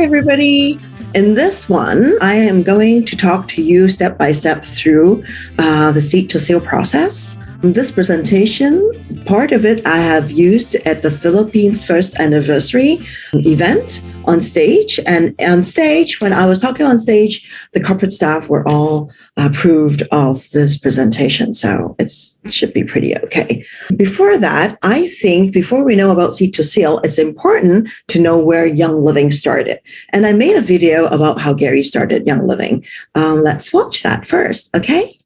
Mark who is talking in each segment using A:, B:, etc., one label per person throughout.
A: everybody. In this one, I am going to talk to you step by step through the seed to sale process. This presentation, part of it I have used at the Philippines First Anniversary event on stage. And on stage, when I was talking on stage, the corporate staff were all approved of this presentation. So it should be pretty okay. Before that, I think before we know about seed to sale, it's important to know where Young Living started. And I made a video about how Gary started Young Living. Let's watch that first, okay?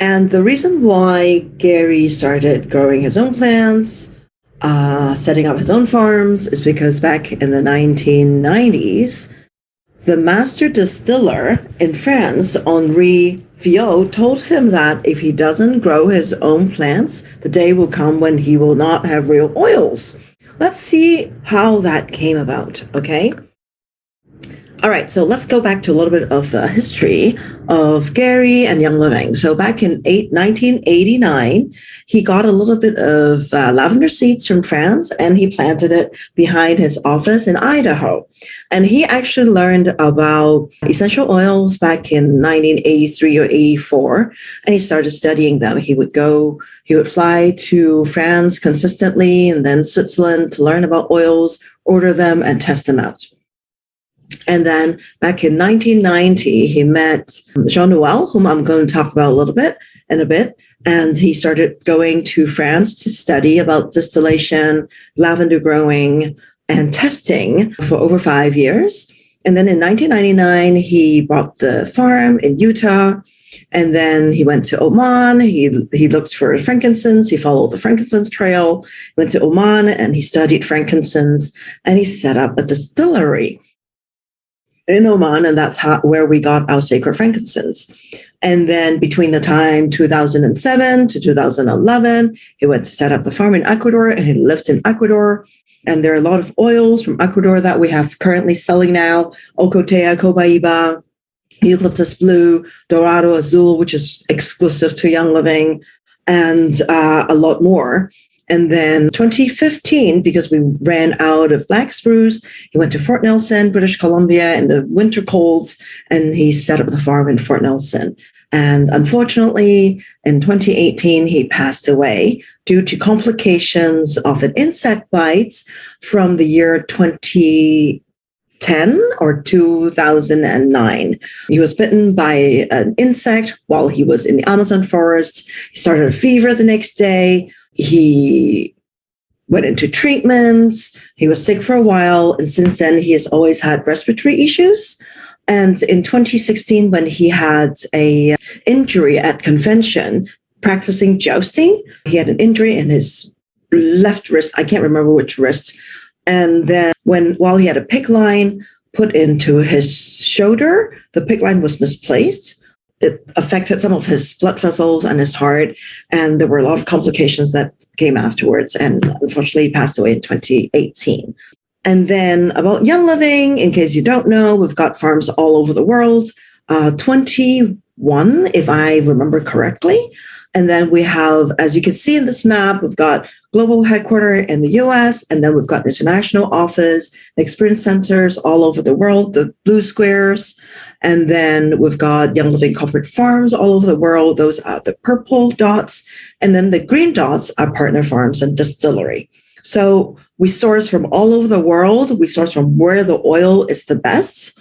A: And the reason why Gary started growing his own plants, setting up his own farms, is because back in the 1990s, the master distiller in France, Henri Viau, told him that if he doesn't grow his own plants, the day will come when he will not have real oils. Let's see how that came about, okay? All right, so let's go back to a little bit of history of Gary and Young Living. So back in 1989, he got a little bit of lavender seeds from France, and he planted it behind his office in Idaho. And he actually learned about essential oils back in 1983 or 84, and he started studying them. He would fly to France consistently and then Switzerland to learn about oils, order them, and test them out. And then back in 1990, he met Jean-Noel, whom I'm going to talk about in a bit. And he started going to France to study about distillation, lavender growing, and testing for over 5 years. And then in 1999, he bought the farm in Utah. And then he went to Oman. He looked for frankincense. He followed the frankincense trail, went to Oman, and he studied frankincense. And he set up a distillery in Oman, and that's where we got our sacred frankincense. And then between the time 2007 to 2011, he went to set up the farm in Ecuador, and he lived in Ecuador. And there are a lot of oils from Ecuador that we have currently selling now: Ocotea, Cobaiba, Eucalyptus Blue, Dorado Azul, which is exclusive to Young Living, and a lot more. And then 2015, because we ran out of black spruce, he went to Fort Nelson, British Columbia in the winter colds, and he set up the farm in Fort Nelson. And unfortunately, in 2018, he passed away due to complications of an insect bite from the year 2010 or 2009. He was bitten by an insect while he was in the Amazon forest. He started a fever the next day. He went into treatments. He was sick for a while. And since then, he has always had respiratory issues. And in 2016, when he had an injury at convention practicing jousting, he had an injury in his left wrist. I can't remember which wrist. And then while he had a PICC line put into his shoulder, the PICC line was misplaced. It affected some of his blood vessels and his heart, and there were a lot of complications that came afterwards, and unfortunately he passed away in 2018. And then about Young Living, in case you don't know, we've got farms all over the world, 21, if I remember correctly. And then we have, as you can see in this map, we've got global headquarters in the US, and then we've got international office, experience centers all over the world, the blue squares. And then we've got Young Living corporate farms all over the world. Those are the purple dots. And then the green dots are partner farms and distillery. So we source from all over the world. We source from where the oil is the best.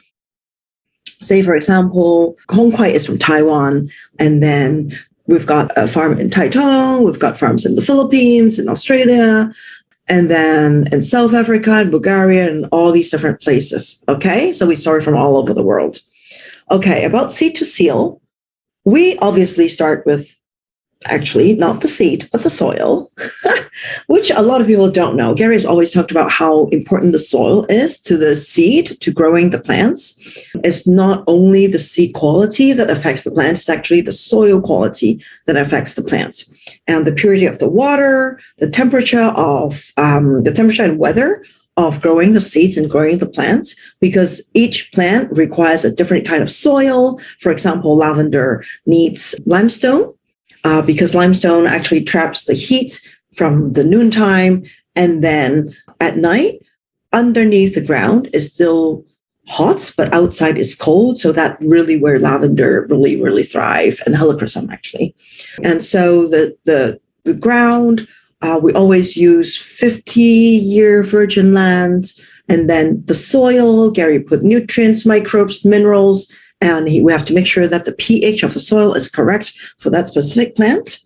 A: Say, for example, Hong Kwai is from Taiwan, and then we've got a farm in Taitung, we've got farms in the Philippines, in Australia, and then in South Africa and Bulgaria and all these different places. Okay, so we source from all over the world. Okay, about seed to seal, we obviously start with actually not the seed, but the soil, which a lot of people don't know. Gary's always talked about how important the soil is to the seed, to growing the plants. It's not only the seed quality that affects the plant, it's actually the soil quality that affects the plants. And the purity of the water, the temperature and weather of growing the seeds and growing the plants, because each plant requires a different kind of soil. For example, lavender needs limestone, because limestone actually traps the heat from the noontime, and then at night, underneath the ground is still hot, but outside is cold. So that's really where lavender really thrive, and helichrysum actually. And so the ground, we always use 50-year virgin land, and then the soil, Gary put nutrients, microbes, minerals, and we have to make sure that the pH of the soil is correct for that specific plant.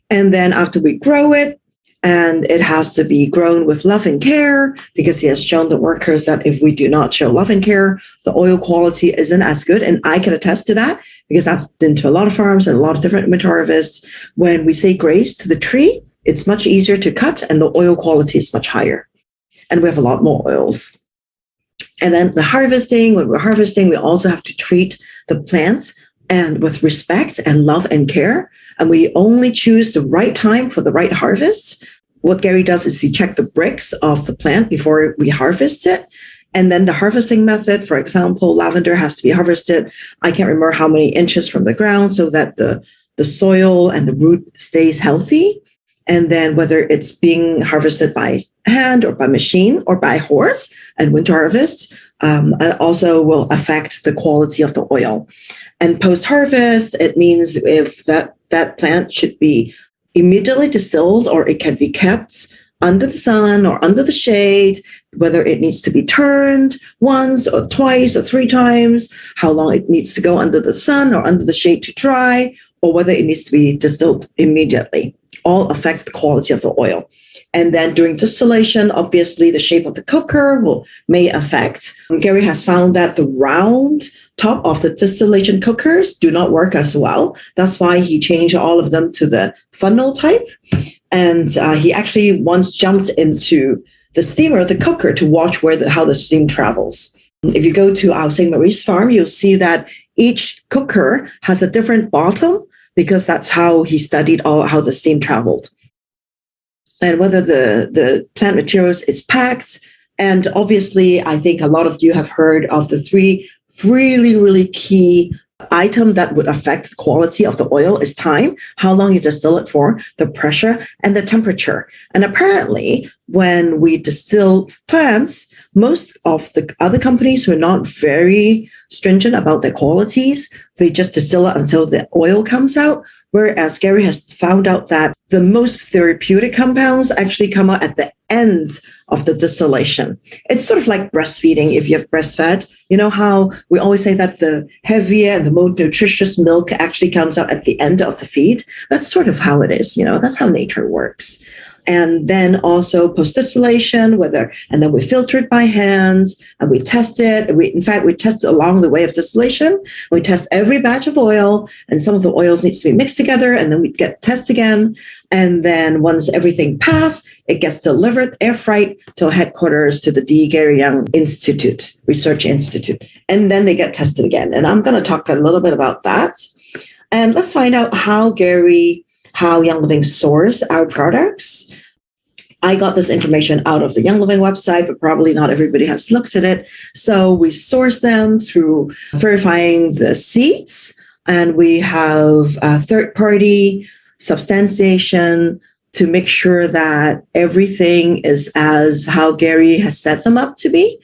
A: And then after we grow it, and it has to be grown with love and care, because he has shown the workers that if we do not show love and care, the oil quality isn't as good. And I can attest to that, because I've been to a lot of farms and a lot of different image harvests. When we say grace to the tree, it's much easier to cut, and the oil quality is much higher. And we have a lot more oils. And then the harvesting, when we're harvesting, we also have to treat the plants and with respect and love and care. And we only choose the right time for the right harvests what Gary does is he checks the bricks of the plant before we harvest it. And then the harvesting method, for example, lavender has to be harvested, I can't remember how many inches from the ground so that the soil and the root stays healthy. And then whether it's being harvested by hand or by machine or by horse and winter harvest, also will affect the quality of the oil. And post-harvest, it means if that plant should be immediately distilled, or it can be kept under the sun or under the shade, whether it needs to be turned once or twice or 3 times, how long it needs to go under the sun or under the shade to dry, or whether it needs to be distilled immediately. All affects the quality of the oil. And then during distillation, obviously the shape of the cooker may affect. Gary has found that the round top of the distillation cookers do not work as well. That's why he changed all of them to the funnel type. And he actually once jumped into the steamer, the cooker, to watch how the steam travels. If you go to our St. Marie's farm, you'll see that each cooker has a different bottom, because that's how he studied how the steam traveled. And whether the plant materials is packed. And obviously, I think a lot of you have heard of the 3 really, really key item that would affect the quality of the oil is time, how long you distill it for, the pressure, and the temperature. And apparently, when we distill plants, most of the other companies who are not very stringent about their qualities, they just distill it until the oil comes out. Whereas Gary has found out that the most therapeutic compounds actually come out at the end of the distillation. It's sort of like breastfeeding. If you have breastfed, you know how we always say that the heavier and the more nutritious milk actually comes out at the end of the feed? That's sort of how it is. That's how nature works. And then also post-distillation, and then we filter it by hands and we test it. We test it along the way of distillation. We test every batch of oil, and some of the oils needs to be mixed together, and then we test again. And then once everything passed, it gets delivered air freight to headquarters to the D. Gary Young Research Institute. And then they get tested again. And I'm going to talk a little bit about that. And let's find out how Young Living source our products. I got this information out of the Young Living website, but probably not everybody has looked at it. So we source them through verifying the seeds, and we have a third-party substantiation to make sure that everything is as how Gary has set them up to be.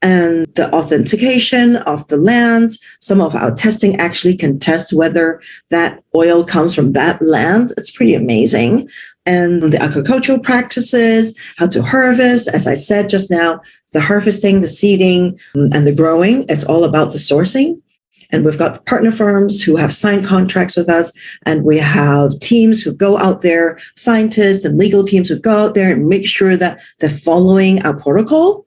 A: And the authentication of the land, some of our testing actually can test whether that oil comes from that land. It's pretty amazing. And the agricultural practices, how to harvest, as I said just now, the harvesting, the seeding, and the growing, it's all about the sourcing. And we've got partner firms who have signed contracts with us, and we have teams who go out there, scientists and legal teams who go out there and make sure that they're following our protocol.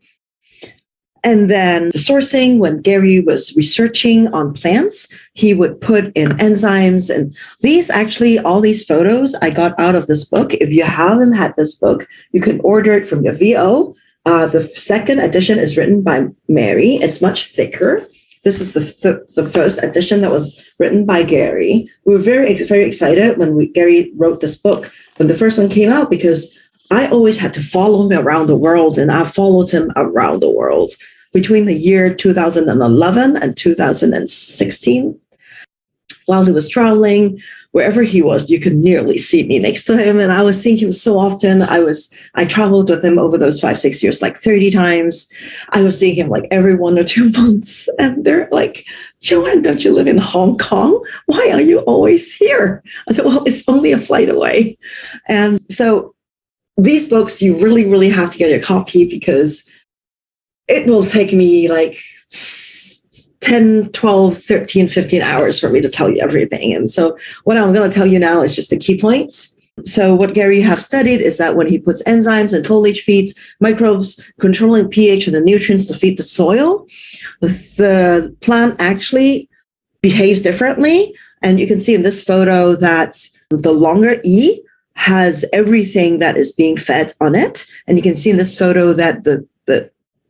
A: And then the sourcing, when Gary was researching on plants, he would put in enzymes. And all these photos I got out of this book. If you haven't had this book, you can order it from your VO. The second edition is written by Mary. It's much thicker. This is the first edition that was written by Gary. We were very, very excited when Gary wrote this book, when the first one came out, because I always had to follow him around the world, and I followed him around the world between the year 2011 and 2016. While he was traveling, wherever he was, you could nearly see me next to him. And I was seeing him so often. I traveled with him over those 5-6 years, like 30 times. I was seeing him like every 1 or 2 months. And they're like, "Joanne, don't you live in Hong Kong? Why are you always here?" I said, "Well, it's only a flight away." And so these books, you really, really have to get your copy, because it will take me like 10, 12, 13, 15 hours for me to tell you everything. And so what I'm going to tell you now is just the key points. So what Gary have studied is that when he puts enzymes and foliage feeds, microbes controlling pH and the nutrients to feed the soil, the plant actually behaves differently. And you can see in this photo that the longer E has everything that is being fed on it. And you can see in this photo that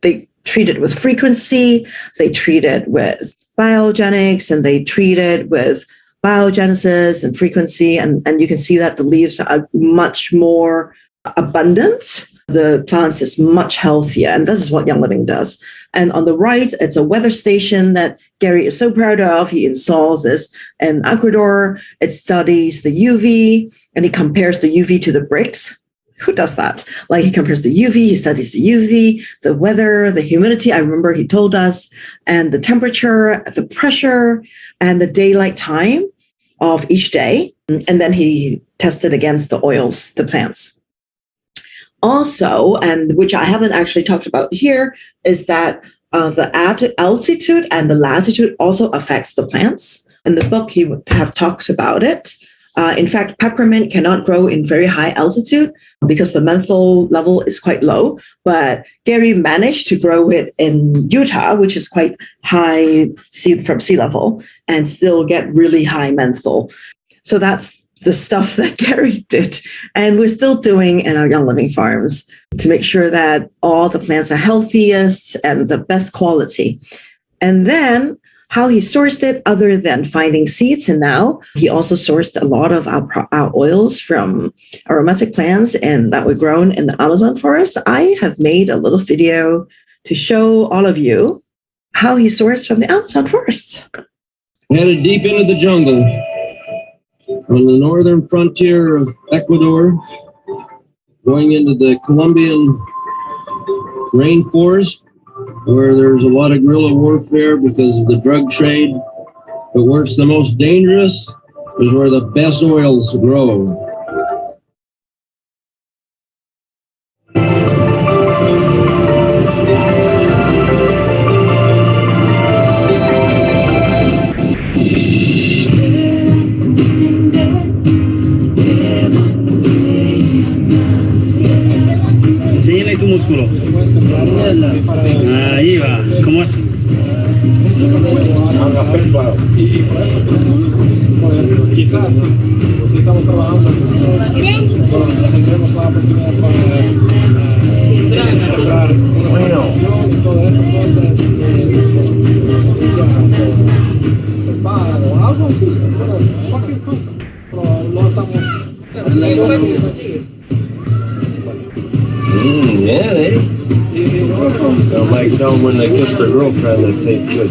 A: they treat it with frequency, they treat it with biogenics, and they treat it with biogenesis and frequency. And you can see that the leaves are much more abundant, the plants is much healthier. And this is what Young Living does. And on the right, it's a weather station that Gary is so proud of. He installs this in Ecuador. It studies the UV and he compares the UV to the bricks. Who does that? Like he compares the UV, he studies the UV, the weather, the humidity. I remember he told us, and the temperature, the pressure, and the daylight time of each day. And then he tested against the oils, the plants. Also, and which I haven't actually talked about here, is that the altitude and the latitude also affects the plants. In the book, he would have talked about it. In fact, peppermint cannot grow in very high altitude because the menthol level is quite low. But Gary managed to grow it in Utah, which is quite high from sea level, and still get really high menthol. So that's the stuff that Gary did. And we're still doing in our Young Living farms to make sure that all the plants are healthiest and the best quality. And then how he sourced it, other than finding seeds, and now he also sourced a lot of our oils from aromatic plants and that were grown in the Amazon forest. I have made a little video to show all of you how he sourced from the Amazon forest.
B: Headed deep into the jungle on the northern frontier of Ecuador, going into the Colombian rainforest, where there's a lot of guerrilla warfare because of the drug trade. But where it's the most dangerous is where the best oils grow.
C: Enséñale tu músculo. Ahí va. ¿Cómo es?
D: Y por eso quizás si estamos trabajando tendremos la oportunidad para sembrar una formación y todo eso, entonces espada o algo así, cualquier cosa, pero no estamos
B: Yeah, eh? Don't like tell them when they kiss their girlfriend that tastes good.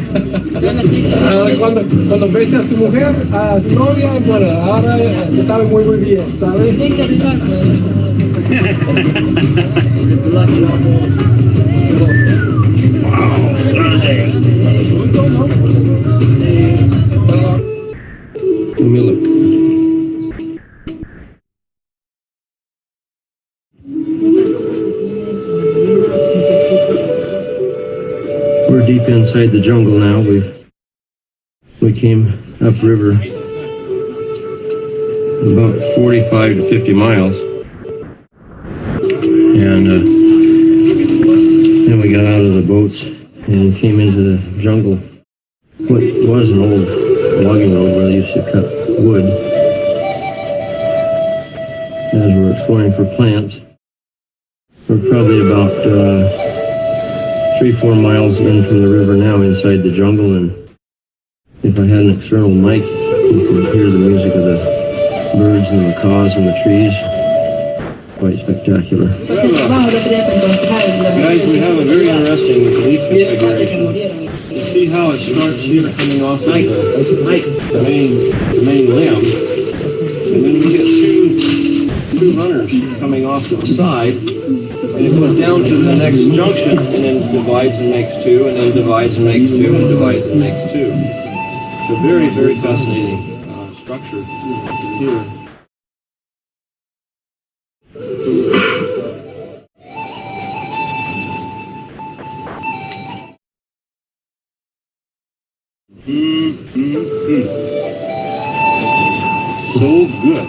D: Cuando besa a su mujer, a su novia, bueno, ahora se sabe muy bien, ¿sabes?
B: Milk. We're deep inside the jungle now. We came upriver about 45 to 50 miles, and then we got out of the boats and came into the jungle. What was an old logging road where they used to cut wood as we're exploring for plants. We're probably about 3-4 miles in from the river now, inside the jungle, and if I had an external mic, you could hear the music of the birds and the macaws and the trees. Quite spectacular. Guys, we have a very interesting leaf configuration. You see how it starts here coming off of the main limb, and then we get two runners coming off to the side. And it goes down to the next junction, and then divides and makes two, and then divides and makes two, and divides and makes two. It's a very, very fascinating structure here. So good.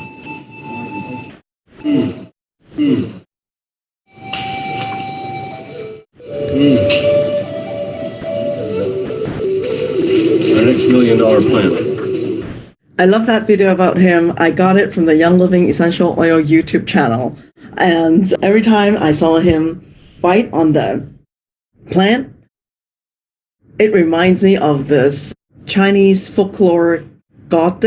B: Our next $1 million plant.
A: I love that video about him. I got it from the Young Living Essential Oil YouTube channel. And every time I saw him bite on the plant, it reminds me of this Chinese folklore god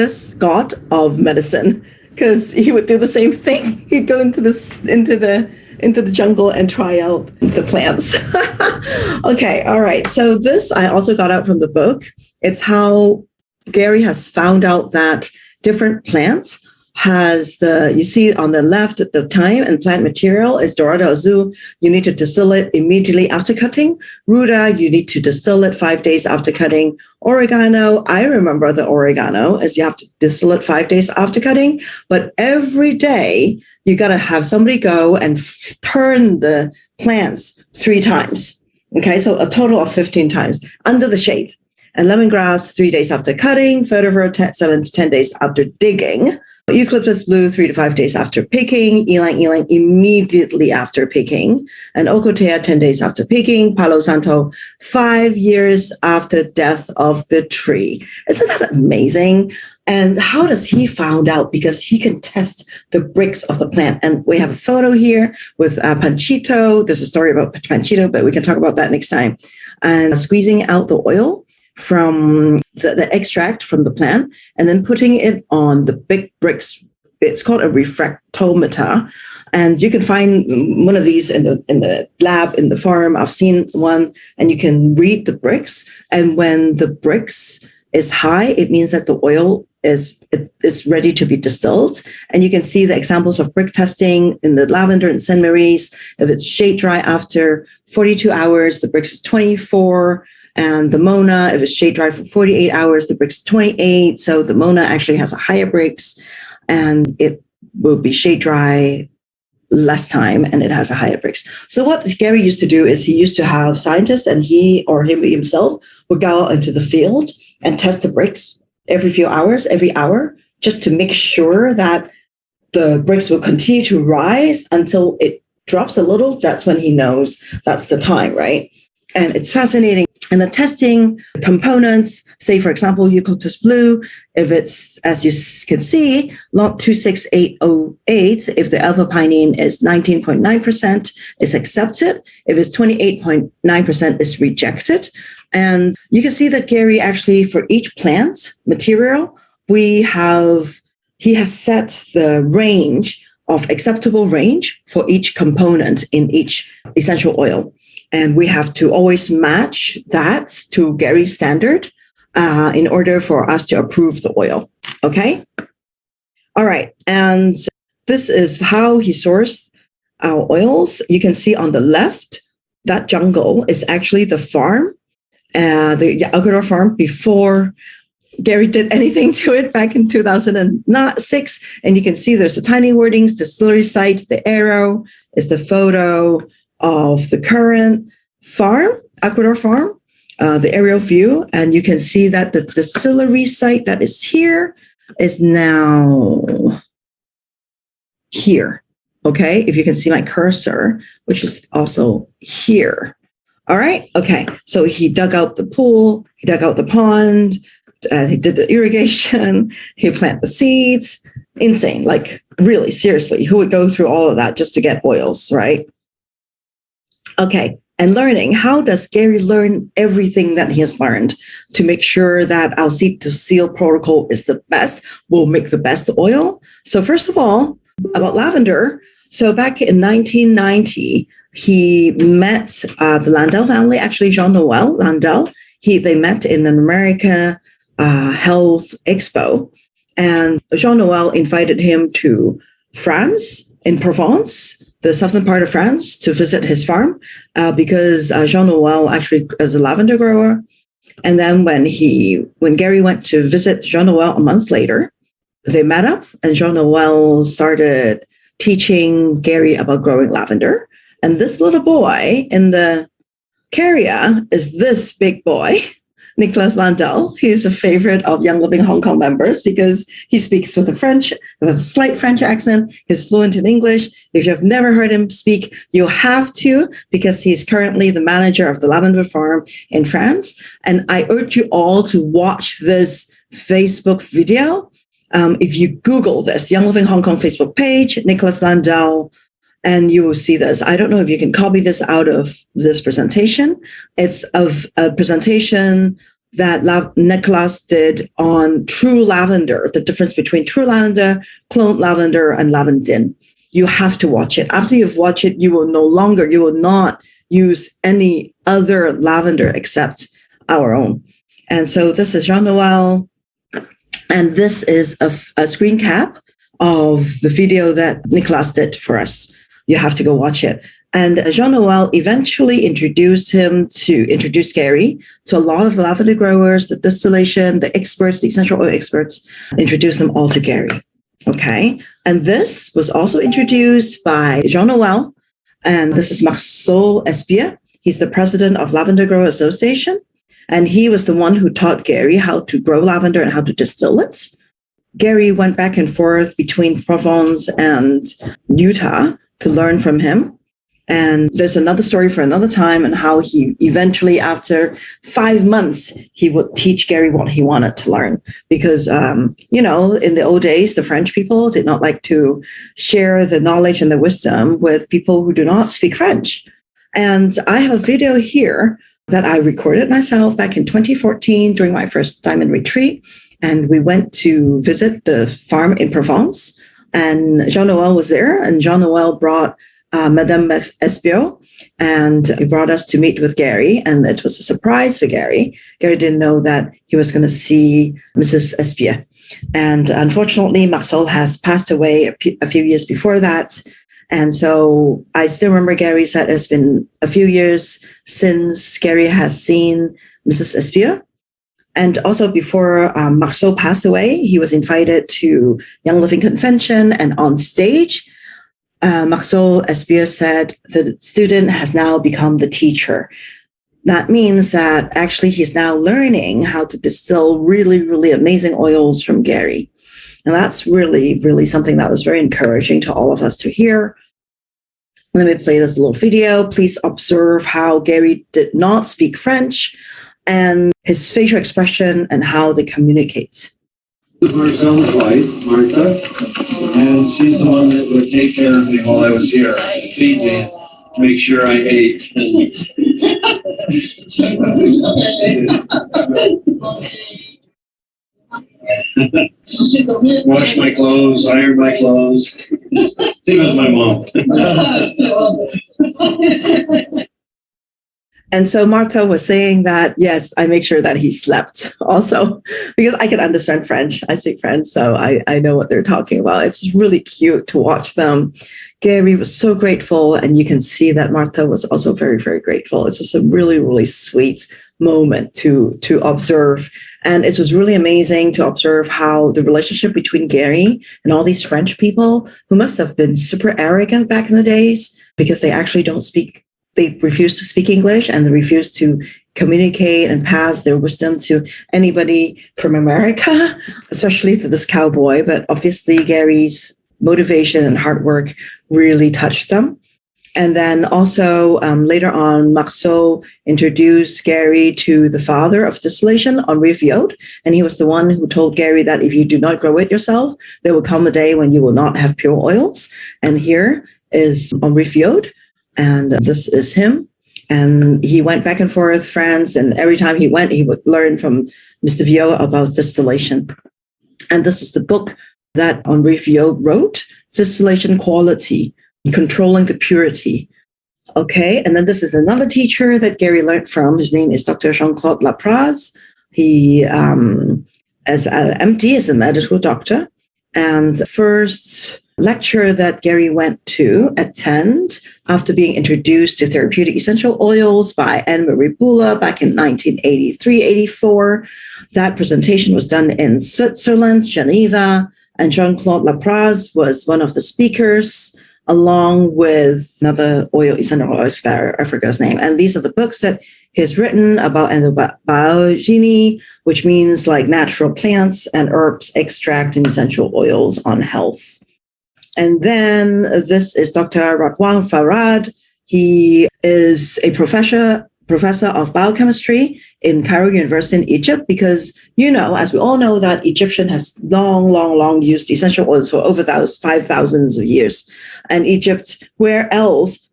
A: of medicine because he would do the same thing. He'd go into the jungle and try out the plants. Okay, all right. So this I also got out from the book. It's how Gary has found out that different plants has you see on the left at the time and plant material is Dorado Azul. You need to distill it immediately after cutting. Ruda, you need to distill it 5 days after cutting. Oregano, I remember the oregano is you have to distill it 5 days after cutting, but every day you got to have somebody go and turn the plants 3 times. Okay, so a total of 15 times under the shade. And lemongrass, 3 days after cutting. Vetiver, 7 to 10 days after digging. Eucalyptus blue, 3 to 5 days after picking. Ylang ylang immediately after picking. And Ocotea, 10 days after picking. Palo Santo, 5 years after death of the tree. Isn't that amazing? And how does he found out? Because he can test the bricks of the plant. And we have a photo here with Panchito. There's a story about Panchito, but we can talk about that next time. And squeezing out the oil from the extract from the plant and then putting it on the big bricks. It's called a refractometer. And you can find one of these in the lab, in the farm. I've seen one, and you can read the bricks. And when the bricks is high, it means that the oil is ready to be distilled. And you can see the examples of brick testing in the Lavender and Saint Marie's. If it's shade dry after 42 hours, the bricks is 24. And the Mona, if it's shade dry for 48 hours, the bricks is 28. So the Mona actually has a higher bricks, and it will be shade dry less time, and it has a higher bricks. So what Gary used to do is he used to have scientists, and he or him himself would go out into the field and test the bricks every few hours, every hour, just to make sure that the bricks will continue to rise until it drops a little. That's when he knows that's the time, right? And it's fascinating. And the testing components, say, for example, eucalyptus blue, if it's, as you can see, lot 26808, if the alpha-pinene is 19.9%, it's accepted. If it's 28.9%, it's rejected. And you can see that Gary actually, for each plant material, he has set the range of acceptable range for each component in each essential oil. And we have to always match that to Gary's standard in order for us to approve the oil. Okay? All right. And this is how he sourced our oils. You can see on the left, that jungle is actually the farm, the Ecuador farm before Gary did anything to it back in 2006. And you can see there's a tiny wordings, distillery site, the arrow is the photo of the current farm, Ecuador farm, the aerial view. And you can see that the distillery site that is here is now here. Okay, if you can see my cursor, which is also here. All right, okay. So he dug out the pool, he dug out the pond, he did the irrigation, he planted the seeds. Insane, like really, seriously, who would go through all of that just to get oils, right? Okay, and learning. How does Gary learn everything that he has learned to make sure that our seed to seal protocol is the best, will make the best oil? So first of all, about lavender. So back in 1990, he met the Landau family, actually Jean-Noel Landau. They met in an American Health Expo. And Jean-Noel invited him to France, in Provence, the southern part of France, to visit his farm because Jean-Noel actually is a lavender grower. And then when Gary went to visit Jean-Noel a month later, they met up and Jean-Noel started teaching Gary about growing lavender. And this little boy in the carrier is this big boy, Nicholas Landau. He's a favorite of Young Living Hong Kong members because he speaks with a slight French accent. He's fluent in English. If you've never heard him speak, you have to, because he's currently the manager of the lavender farm in France. And I urge you all to watch this Facebook video. If you Google this, Young Living Hong Kong Facebook page, Nicholas Landau, and you will see this. I don't know if you can copy this out of this presentation. It's of a presentation that Nicholas did on true lavender, the difference between true lavender, clone lavender, and lavandin. You have to watch it. After you've watched it, you will not use any other lavender except our own. And so this is Jean-Noel, and this is a screen cap of the video that Nicholas did for us. You have to go watch it. And Jean-Noel eventually introduced Gary to a lot of the lavender growers, the distillation, the experts, the essential oil experts, introduced them all to Gary. Okay. And this was also introduced by Jean-Noel. And this is Marceau Espia. He's the president of Lavender Grower Association. And he was the one who taught Gary how to grow lavender and how to distill it. Gary went back and forth between Provence and Utah to learn from him. And there's another story for another time, and how he eventually, after 5 months, he would teach Gary what he wanted to learn. Because, in the old days, the French people did not like to share the knowledge and the wisdom with people who do not speak French. And I have a video here that I recorded myself back in 2014 during my first diamond retreat. And we went to visit the farm in Provence. And Jean-Noel was there, and Jean-Noel brought Madame Espio, and he brought us to meet with Gary, and it was a surprise for Gary. Gary didn't know that he was going to see Mrs. Espia. And unfortunately, Marcel has passed away a few years before that. And so I still remember Gary said it's been a few years since Gary has seen Mrs. Espia. And also before Marceau passed away, he was invited to Young Living Convention, and on stage, Marceau Espia said the student has now become the teacher. That means that actually he's now learning how to distill really, really amazing oils from Gary. And that's really, really something that was very encouraging to all of us to hear. Let me play this little video. Please observe how Gary did not speak French and his facial expression and how they communicate.
B: Marcel's wife, Martha, and she's the one that would take care of me while I was here, feed me, make sure I ate. Wash my clothes, iron my clothes. Same with my mom.
A: And so Martha was saying that, yes, I make sure that he slept also, because I can understand French. I speak French, so I know what they're talking about. It's really cute to watch them. Gary was so grateful, and you can see that Martha was also very, very grateful. It's just a really, really sweet moment to observe. And it was really amazing to observe how the relationship between Gary and all these French people, who must have been super arrogant back in the days, because they actually they refuse to speak English, and they refuse to communicate and pass their wisdom to anybody from America, especially to this cowboy. But obviously Gary's motivation and hard work really touched them. And then also later on, Marceau introduced Gary to the father of distillation, Henri Viaud. And he was the one who told Gary that if you do not grow it yourself, there will come a day when you will not have pure oils. And here is Henri Viaud. And this is him. And he went back and forth France. And every time he went, he would learn from Mr. Viaud about distillation. And this is the book that Henri Viaud wrote, Distillation Quality, Controlling the Purity. Okay. And then this is another teacher that Gary learned from. His name is Dr. Jean-Claude Lapras. He, as an MD, is a medical doctor. And the first lecture that Gary went to attend after being introduced to therapeutic essential oils by Anne-Marie Bulla back in 1983-84. That presentation was done in Switzerland, Geneva, and Jean-Claude Lapras was one of the speakers, along with another essential oil expert, I forgot his name. And these are the books that he's written about endobiogeny, which means like natural plants and herbs, extract, and essential oils on health. And then this is Dr. Radwan Farad. He is a professor of biochemistry in Cairo University in Egypt, because, as we all know, that Egyptian has long used essential oils for over 5,000 years. And Egypt, where else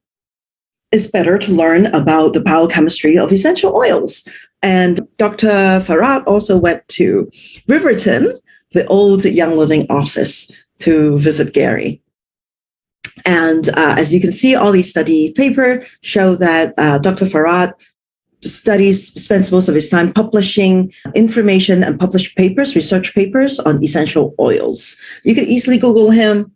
A: is better to learn about the biochemistry of essential oils? And Dr. Farad also went to Riverton, the old Young Living office, to visit Gary. And as you can see, all these study papers show that Dr. Farad spends most of his time publishing information and published papers, research papers on essential oils. You can easily Google him.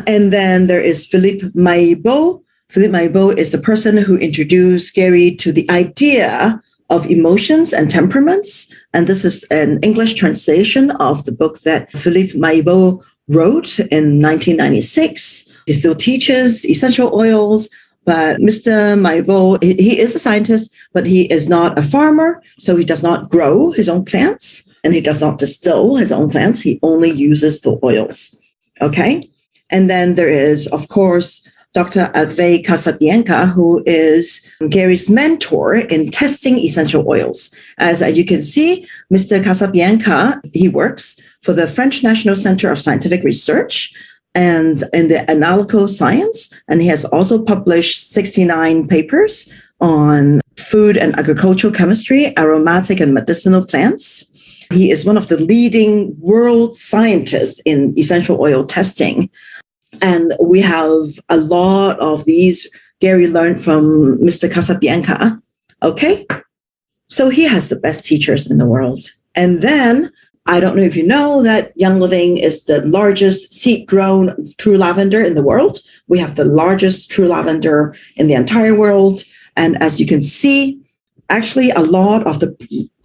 A: And then there is Philippe Mailbeau. Philippe Mailbeau is the person who introduced Gary to the idea of emotions and temperaments. And this is an English translation of the book that Philippe Mailbeau wrote in 1996. He still teaches essential oils, but Mr. Mailbeau, he is a scientist, but he is not a farmer, so he does not grow his own plants, and he does not distill his own plants. He only uses the oils, okay? And then there is, of course, Dr. Hervé Casabianca, who is Gary's mentor in testing essential oils. As you can see, Mr. Casabianca, he works for the French National Center of Scientific Research and in the analytical science, and he has also published 69 papers on food and agricultural chemistry, aromatic and medicinal plants. He is one of the leading world scientists in essential oil testing. And we have a lot of these Gary learned from Mr. Casabianca. Okay, so he has the best teachers in the world. And then, I don't know if you know that Young Living is the largest seed-grown true lavender in the world. We have the largest true lavender in the entire world. And as you can see, actually a lot of the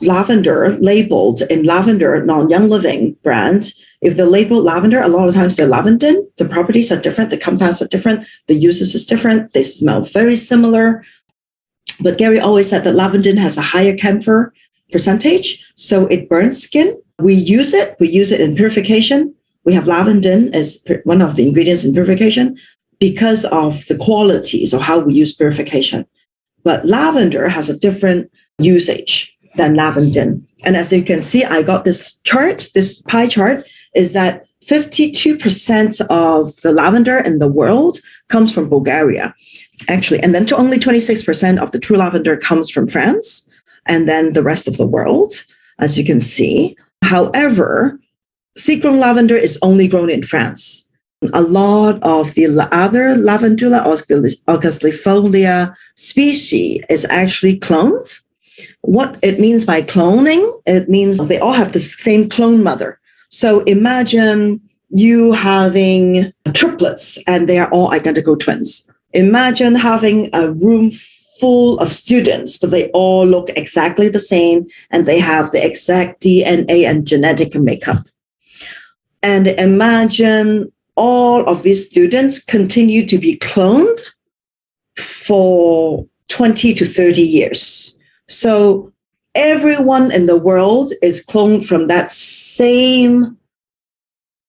A: lavender labeled in Lavender non-Young Living brand, if they're labeled lavender, a lot of times they're lavandin. The properties are different, the compounds are different, the uses is different, they smell very similar. But Gary always said that lavandin has a higher camphor percentage, so it burns skin. We use it in purification. We have lavandin as one of the ingredients in purification because of the qualities of how we use purification. But lavender has a different usage than lavandin. And as you can see, I got this chart, this pie chart, is that 52% of the lavender in the world comes from Bulgaria, actually. And then only 26% of the true lavender comes from France, and then the rest of the world, as you can see. However, seed-grown lavender is only grown in France. A lot of the other Lavandula augustifolia species is actually cloned. What it means by cloning, it means they all have the same clone mother. So imagine you having triplets and they are all identical twins. Imagine having a room full of students, but they all look exactly the same and they have the exact DNA and genetic makeup. And imagine all of these students continue to be cloned for 20 to 30 years. So everyone in the world is cloned from that same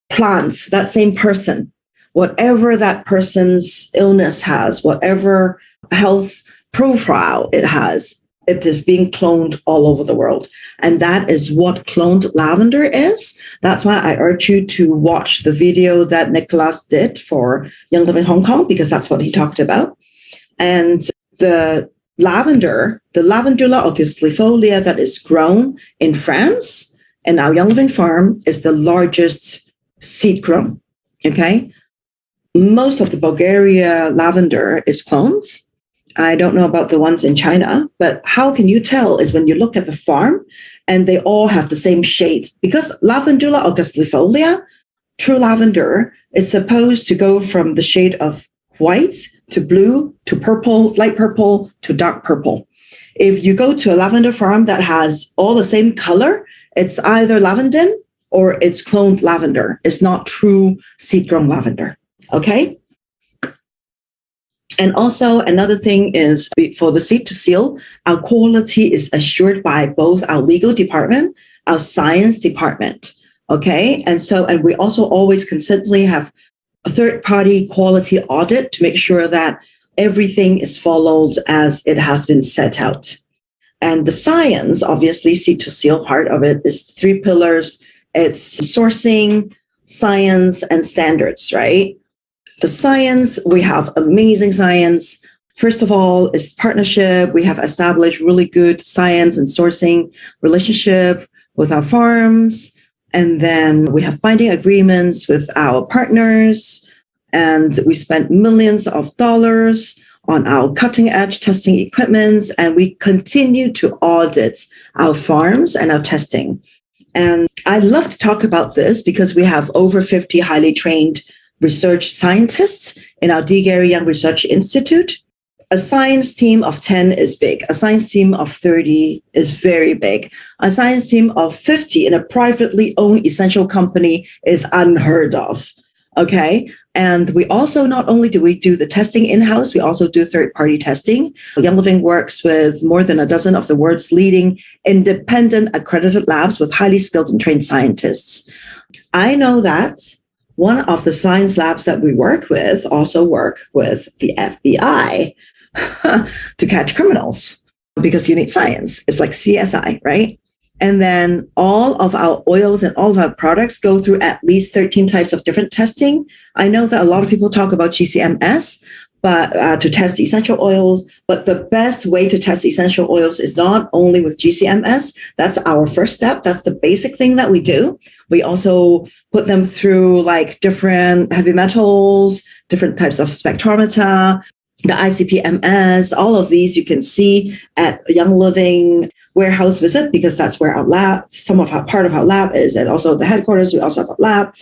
A: plant, that same person. Whatever that person's illness has, whatever health profile it has, it is being cloned all over the world. And that is what cloned lavender is. That's why I urge you to watch the video that Nicholas did for Young Living Hong Kong, because that's what he talked about. And the lavender, the Lavandula augustifolia that is grown in France and our Young Living farm is the largest seed grown, okay? Most of the Bulgaria lavender is cloned. I don't know about the ones in China, but how can you tell is when you look at the farm and they all have the same shade. Because Lavandula augustifolia, true lavender, is supposed to go from the shade of white to blue to purple, light purple to dark purple. If you go to a lavender farm that has all the same color, it's either lavandin or it's cloned lavender. It's not true seed-grown lavender, okay? And also another thing is for the seed to seal, our quality is assured by both our legal department, our science department, okay? And we also always consistently have a third-party quality audit to make sure that everything is followed as it has been set out. And the science, obviously, seed to seal part of it is 3 pillars. It's sourcing, science, and standards, right? The science, we have amazing science. First of all, is partnership. We have established really good science and sourcing relationship with our farms. And then we have binding agreements with our partners. And we spent millions of dollars on our cutting edge testing equipment. And we continue to audit our farms and our testing. And I love to talk about this because we have over 50 highly trained research scientists in our D. Gary Young Research Institute. A science team of 10 is big. A science team of 30 is very big. A science team of 50 in a privately owned essential company is unheard of. Okay. And we also, not only do we do the testing in-house, we also do third-party testing. Young Living works with more than a dozen of the world's leading independent accredited labs with highly skilled and trained scientists. I know that one of the science labs that we work with also work with the FBI to catch criminals because you need science. It's like CSI, right? And then all of our oils and all of our products go through at least 13 types of different testing. I know that a lot of people talk about GCMS, but to test essential oils. But the best way to test essential oils is not only with GCMS. That's our first step. That's the basic thing that we do. We also put them through like different heavy metals, different types of spectrometer, the ICP-MS, all of these you can see at Young Living warehouse visit because that's where our lab, part of our lab is, and also the headquarters, we also have a lab.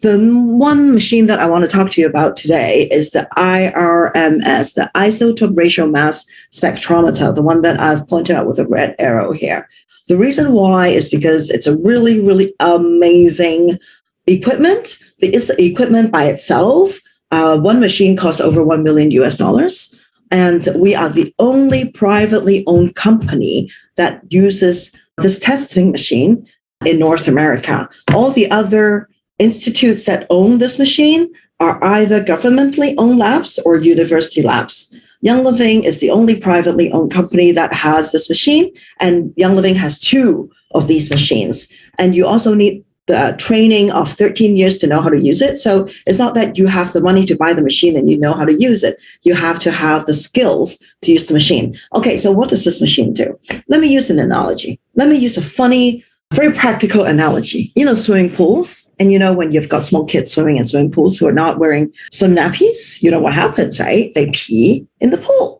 A: The one machine that I want to talk to you about today is the IRMS, the isotope ratio mass spectrometer, the one that I've pointed out with a red arrow here. The reason why is because it's a really, really amazing equipment. The equipment by itself, one machine costs over $1 million US. And we are the only privately owned company that uses this testing machine in North America. All the other institutes that own this machine are either governmentally owned labs or university labs. Young Living is the only privately owned company that has this machine, and Young Living has 2 of these machines. And you also need the training of 13 years to know how to use it. So it's not that you have the money to buy the machine and you know how to use it. You have to have the skills to use the machine. Okay, so what does this machine do? Let me use an analogy. Let me use a funny, very practical analogy. You know, swimming pools. And you know, when you've got small kids swimming in swimming pools who are not wearing swim nappies, you know what happens, right? They pee in the pool.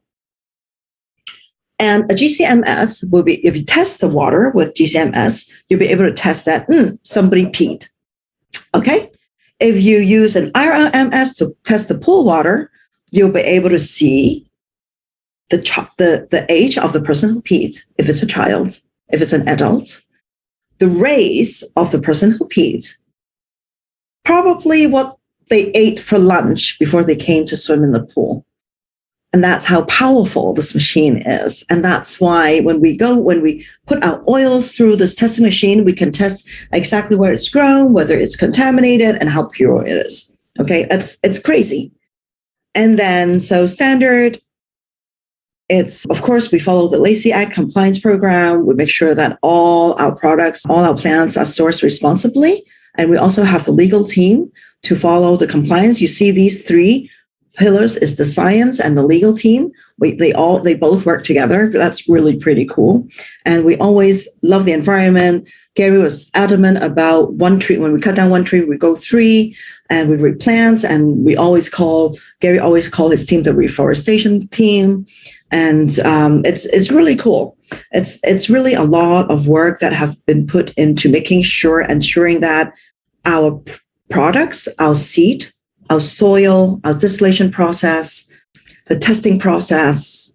A: And a GCMS will be, if you test the water with GCMS, you'll be able to test that somebody peed. Okay? If you use an IRMS to test the pool water, you'll be able to see the age of the person who peed, if it's a child, if it's an adult, the race of the person who peed, probably what they ate for lunch before they came to swim in the pool. And that's how powerful this machine is. And that's why when we put our oils through this testing machine, we can test exactly where it's grown, whether it's contaminated, and how pure it is. Okay, it's crazy. And then, so standard, it's, of course, we follow the Lacey Act compliance program. We make sure that all our products, all our plants are sourced responsibly. And we also have the legal team to follow the compliance. You see these 3 pillars is the science and the legal team. They both work together. That's really pretty cool. And we always love the environment. Gary was adamant about one tree. When we cut down one tree, we go 3 and we replant. And Gary always called his team the reforestation team. And it's really cool. It's really a lot of work that have been put into ensuring that our products, our seed, our soil, our distillation process, the testing process.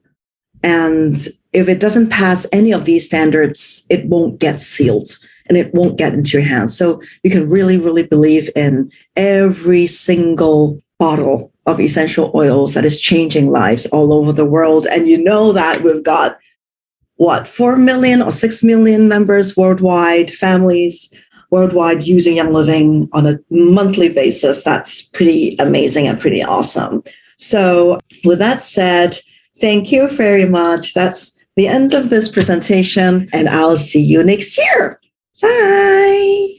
A: And if it doesn't pass any of these standards, it won't get sealed and it won't get into your hands. So you can really, really believe in every single bottle of essential oils that is changing lives all over the world. And you know that we've got, 4 million or 6 million members worldwide, families worldwide using Young Living on a monthly basis. That's pretty amazing and pretty awesome. So with that said, thank you very much. That's the end of this presentation, and I'll see you next year. Bye.